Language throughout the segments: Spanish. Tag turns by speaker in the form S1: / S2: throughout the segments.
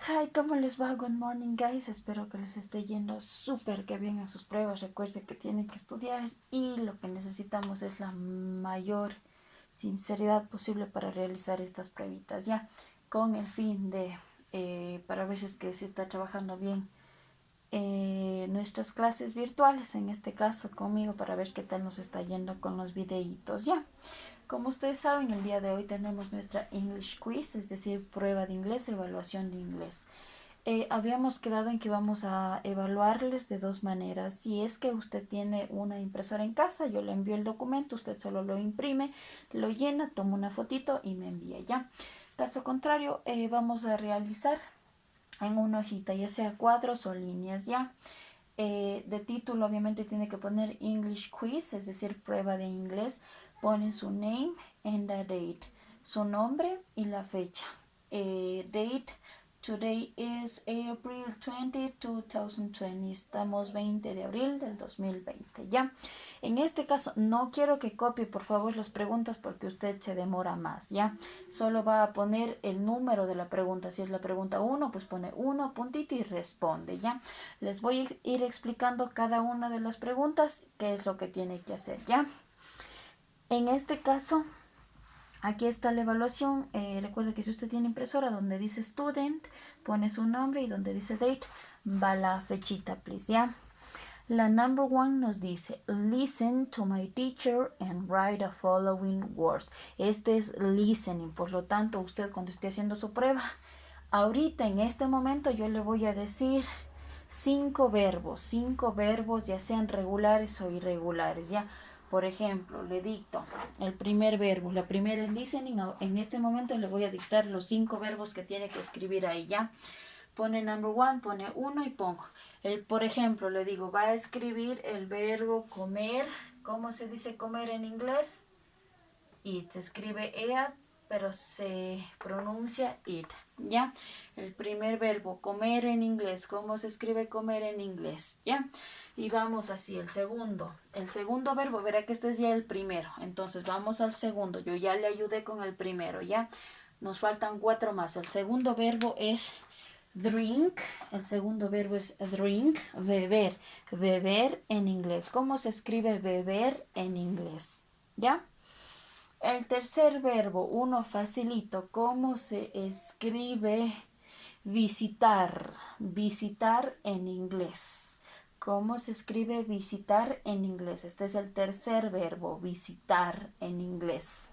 S1: Hi, ¿cómo les va? Good morning, guys. Espero que les esté yendo súper que bien a sus pruebas. Recuerden que tienen que estudiar y lo que necesitamos es la mayor sinceridad posible para realizar estas pruebitas, ya, con el fin de, para ver si es que se está trabajando bien nuestras clases virtuales, en este caso conmigo, para ver qué tal nos está yendo con los videitos, ya. Como ustedes saben, el día de hoy tenemos nuestra English Quiz, es decir, prueba de inglés, evaluación de inglés. Habíamos quedado en que vamos a evaluarles de dos maneras. Si es que usted tiene una impresora en casa, yo le envío el documento, usted solo lo imprime, lo llena, toma una fotito y me envía ya. Caso contrario, vamos a realizar en una hojita, ya sea cuadros o líneas ya. De título obviamente tiene que poner English Quiz, es decir, prueba de inglés. Pone su name and the date, su nombre y la fecha. Date, today is April 20, 2020. Estamos 20 de abril del 2020, ¿ya? En este caso, no quiero que copie, por favor, las preguntas porque usted se demora más, ¿ya? Solo va a poner el número de la pregunta. Si es la pregunta 1, pues pone 1, puntito y responde, ¿ya? Les voy a ir explicando cada una de las preguntas, qué es lo que tiene que hacer, ¿ya? En este caso, aquí está la evaluación. Recuerde que si usted tiene impresora donde dice student, pone su nombre y donde dice date, va la fechita, please, ¿ya? La number one nos dice, listen to my teacher and write the following words. Este es listening, por lo tanto, usted cuando esté haciendo su prueba, ahorita en este momento yo le voy a decir cinco verbos, ya sean regulares o irregulares, ya. Por ejemplo, le dicto el primer verbo, la primera es listening. En este momento le voy a dictar los cinco verbos que tiene que escribir ahí, ya. Pone number one, pone uno y pongo. Por ejemplo, le digo, va a escribir el verbo comer. ¿Cómo se dice comer en inglés? Eat. Se escribe eat, pero se pronuncia eat, ¿ya? El primer verbo, comer en inglés. ¿Cómo se escribe comer en inglés? ¿Ya? Y vamos así, el segundo. El segundo verbo, verá que este es ya el primero. Entonces vamos al segundo. Yo ya le ayudé con el primero, ¿ya? Nos faltan cuatro más. El segundo verbo es drink. El segundo verbo es drink, beber. Beber en inglés. ¿Cómo se escribe beber en inglés? ¿Ya? El tercer verbo, uno facilito. ¿Cómo se escribe visitar? Visitar en inglés. ¿Cómo se escribe visitar en inglés? Este es el tercer verbo, visitar en inglés.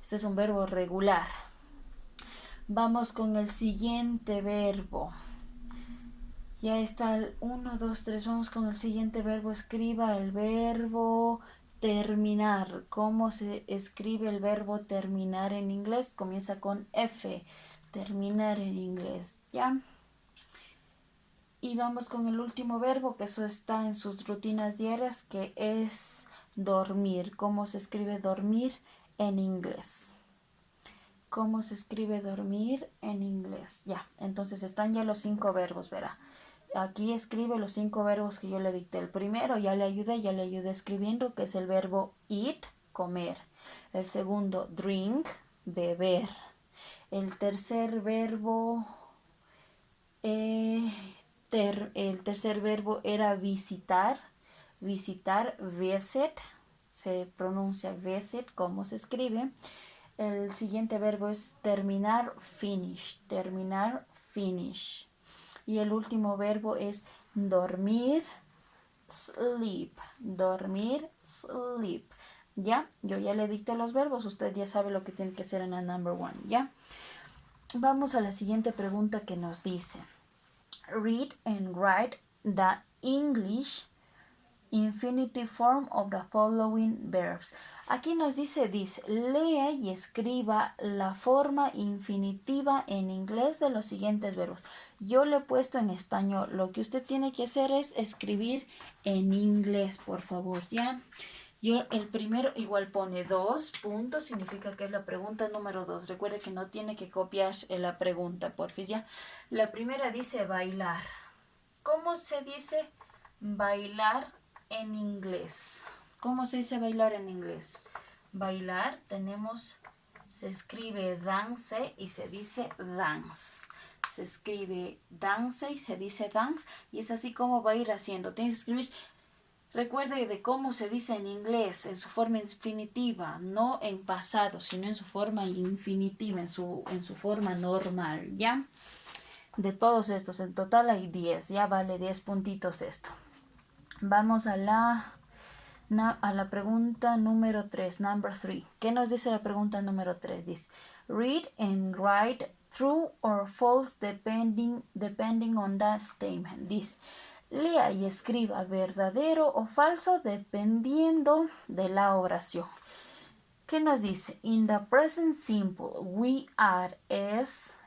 S1: Este es un verbo regular. Vamos con el siguiente verbo. Ya está el 1, 2, 3. Vamos con el siguiente verbo. Escriba el verbo terminar. ¿Cómo se escribe el verbo terminar en inglés? Comienza con F. Terminar en inglés, ¿ya? Y vamos con el último verbo, que eso está en sus rutinas diarias, que es dormir. ¿Cómo se escribe dormir en inglés? ¿Cómo se escribe dormir en inglés? Ya, entonces están ya los cinco verbos, verá. Aquí escribe los cinco verbos que yo le dicté. El primero ya le ayudé escribiendo, que es el verbo eat, comer. El segundo, drink, beber. El tercer verbo, el tercer verbo era visitar, visit, se pronuncia visit, ¿cómo se escribe? El siguiente verbo es terminar, finish. Y el último verbo es dormir, sleep. ¿Ya? Yo ya le dicté los verbos, usted ya sabe lo que tiene que hacer en la number one, ¿ya? Vamos a la siguiente pregunta que nos dice, read and write the English infinitive form of the following verbs. Aquí nos dice, lea y escriba la forma infinitiva en inglés de los siguientes verbos. Yo le he puesto en español. Lo que usted tiene que hacer es escribir en inglés, por favor, ¿ya? Yo el primero igual pone 2 puntos, significa que es la pregunta número 2. Recuerde que no tiene que copiar la pregunta, porfis, ¿ya? La primera dice bailar. ¿Cómo se dice bailar en inglés? ¿Cómo se dice bailar en inglés? Bailar se escribe dance y se dice dance. se escribe dance y se dice dance. Y es así como va a ir haciendo. Tienes que escribir. Recuerde de cómo se dice en inglés, en su forma infinitiva, no en pasado, sino en su forma infinitiva, en su forma normal, ¿ya? De todos estos, en total hay 10, ya vale 10 puntitos esto. Vamos a la pregunta número 3, number 3. ¿Qué nos dice la pregunta número 3? Dice, read and write true or false depending on the statement. Dice, lea y escriba verdadero o falso dependiendo de la oración. ¿Qué nos dice? In the present simple, we add s,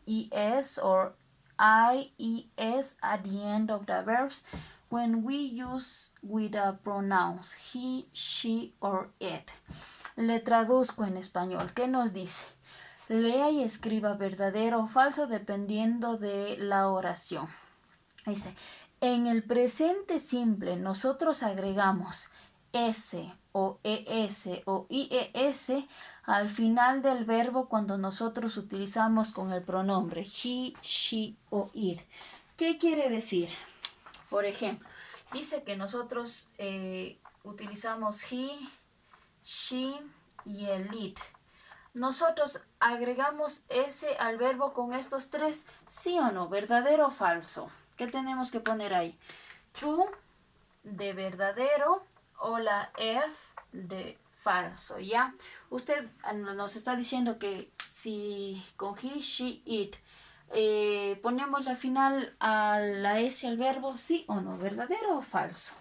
S1: es or ies at the end of the verbs when we use with the pronouns he, she or it. Le traduzco en español. ¿Qué nos dice? Lea y escriba verdadero o falso dependiendo de la oración. Dice, en el presente simple nosotros agregamos s o es o ies al final del verbo cuando nosotros utilizamos con el pronombre he, she o it. ¿Qué quiere decir? Por ejemplo, dice que nosotros utilizamos he, she y el it. Nosotros agregamos s al verbo con estos tres, ¿sí o no? ¿Verdadero o falso? ¿Qué tenemos que poner ahí? True de verdadero o la F de falso, ¿ya? Usted nos está diciendo que si con he, she, it ponemos la final a la S al verbo, ¿sí o no? ¿Verdadero o falso?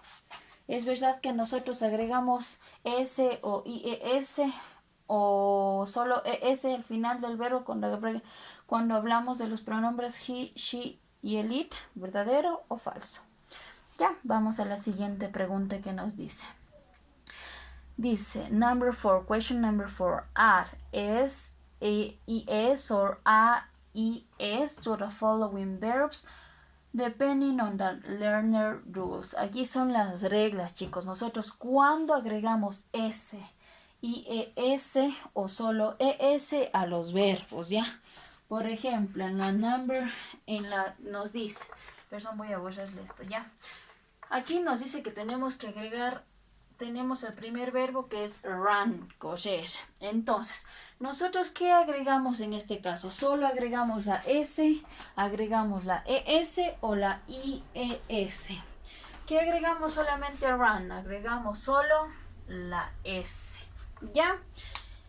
S1: Es verdad que nosotros agregamos S o IES o solo ES al final del verbo cuando hablamos de los pronombres he, she y el it, ¿verdadero o falso? Ya, vamos a la siguiente pregunta que nos dice. Dice, number 4, question number 4, add s, es or ies to the following verbs depending on the learner rules. Aquí son las reglas, chicos. Nosotros cuando agregamos s, ies o solo es a los verbos, ¿ya? Por ejemplo, en la nos dice, perdón, voy a borrarle esto, ¿ya? Aquí nos dice que tenemos que agregar, tenemos el primer verbo que es run, correr. Entonces, ¿nosotros qué agregamos en este caso? Solo agregamos la S, agregamos la ES o la IES. ¿Qué agregamos solamente a run? Agregamos solo la S, ¿ya?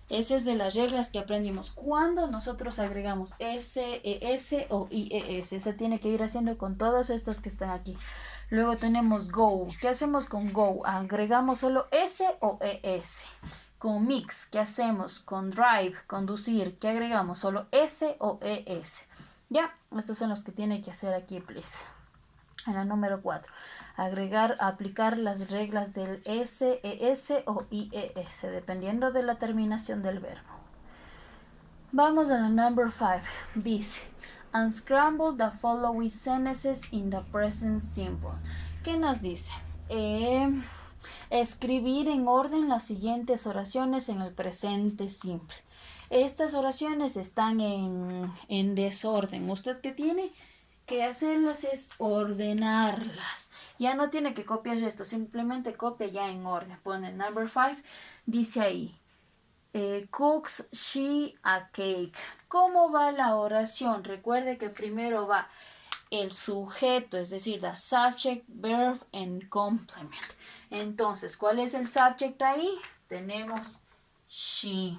S1: Esa es de las reglas que aprendimos. Cuando nosotros agregamos S, ES o IES, se tiene que ir haciendo con todos estos que están aquí. Luego tenemos go. ¿Qué hacemos con go? Agregamos solo S o ES. Con mix, ¿qué hacemos? Con drive, conducir, ¿qué agregamos? Solo S o ES. Ya, estos son los que tiene que hacer aquí, please. En la número 4. Aplicar las reglas del S, ES o IES, dependiendo de la terminación del verbo. Vamos a la number 5. Dice, unscramble the following sentences in the present simple. ¿Qué nos dice? Escribir en orden las siguientes oraciones en el presente simple. Estas oraciones están en desorden. ¿Usted qué tiene que hacerlas? Es ordenarlas. Ya no tiene que copiar esto, simplemente copia ya en orden. Pone number 5, dice ahí, cooks she a cake. ¿Cómo va la oración? Recuerde que primero va el sujeto, es decir, the subject, verb and complement. Entonces, ¿cuál es el subject ahí? Tenemos she.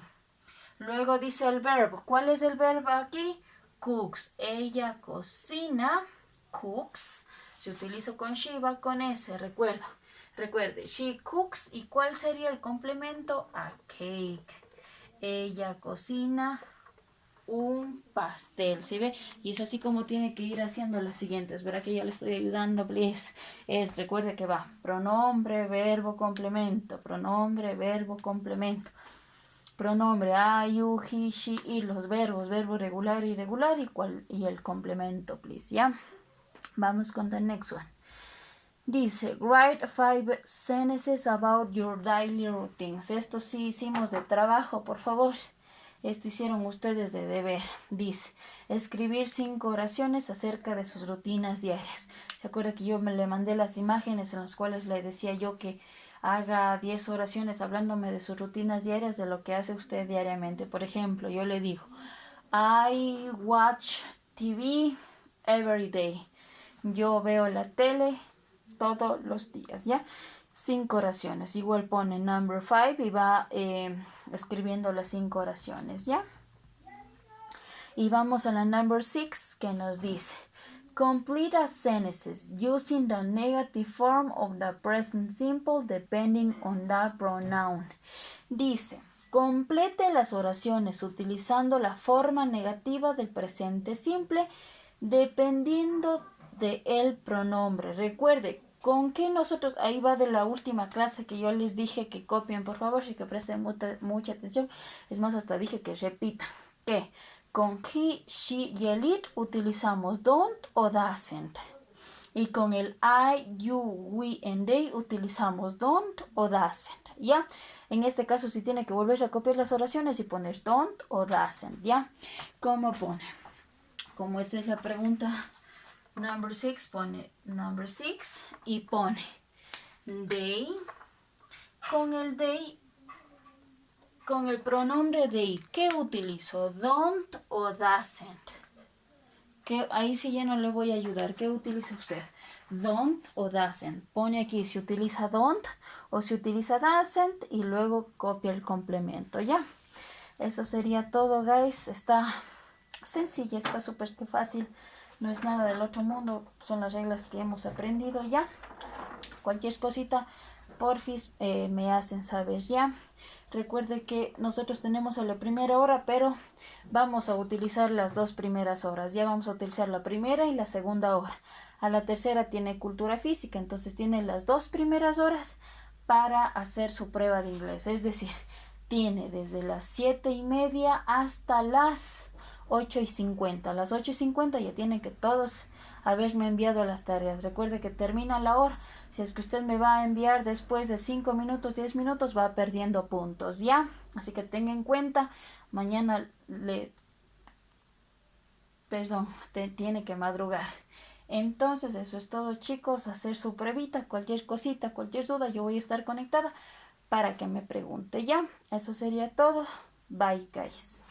S1: Luego dice el verbo. ¿Cuál es el verbo aquí? Cooks. Ella cocina. Cooks. Si utilizo con she va con S, recuerde, she cooks. ¿Y cuál sería el complemento? A cake. Ella cocina un pastel, ¿sí ve? Y es así como tiene que ir haciendo las siguientes. Verá que ya le estoy ayudando, please. Recuerde que va pronombre, verbo, complemento. Pronombre, verbo, complemento. Pronombre I, you, he, she, y los verbos, verbo regular, irregular y el complemento, please, ¿ya? Vamos con the next one. Dice, write 5 sentences about your daily routines. Esto sí hicimos de trabajo, por favor. Esto hicieron ustedes de deber. Dice, escribir 5 oraciones acerca de sus rutinas diarias. ¿Se acuerda que yo le mandé las imágenes en las cuales le decía yo que haga 10 oraciones hablándome de sus rutinas diarias, de lo que hace usted diariamente? Por ejemplo, yo le digo, I watch TV every day. Yo veo la tele todos los días, ¿ya? 5 oraciones. Igual pone number 5 y va escribiendo las 5 oraciones, ¿ya? Y vamos a la number 6 que nos dice, complete a sentences using the negative form of the present simple depending on the pronoun. Dice, complete las oraciones utilizando la forma negativa del presente simple dependiendo del pronombre. Recuerde, con que nosotros, ahí va de la última clase que yo les dije que copien, por favor, y que presten mucha atención. Es más, hasta dije que repitan. Que con he, she y el it utilizamos don't o doesn't. Y con el I, you, we and they utilizamos don't o doesn't, ¿ya? En este caso si tiene que volver a copiar las oraciones y poner don't o doesn't, ¿ya? ¿Cómo pone? Como esta es la pregunta number 6, pone number 6 y pone they. Con el they, con el pronombre they, ¿qué utilizo? Don't o doesn't. Que ahí sí ya no le voy a ayudar. ¿Qué utiliza usted? Don't o doesn't. Pone aquí si utiliza don't o si utiliza doesn't y luego copia el complemento, ¿ya? Eso sería todo, guys. Está sencilla, está súper fácil. No es nada del otro mundo. Son las reglas que hemos aprendido ya. Cualquier cosita, porfis, me hacen saber, ¿ya? Recuerde que nosotros tenemos a la primera hora, pero vamos a utilizar las 2 primeras horas. Ya vamos a utilizar la primera y la segunda hora. A la tercera tiene cultura física, entonces tiene las 2 primeras horas para hacer su prueba de inglés. Es decir, tiene desde las 7:30 hasta las 8:50. A las 8:50 ya tienen que todos haberme enviado las tareas. Recuerde que termina la hora. Si es que usted me va a enviar después de 5 minutos, 10 minutos, va perdiendo puntos, ¿ya? Así que tenga en cuenta, mañana tiene que madrugar. Entonces, eso es todo, chicos. Hacer su pruebita, cualquier cosita, cualquier duda, yo voy a estar conectada para que me pregunte, ¿ya? Eso sería todo. Bye, guys.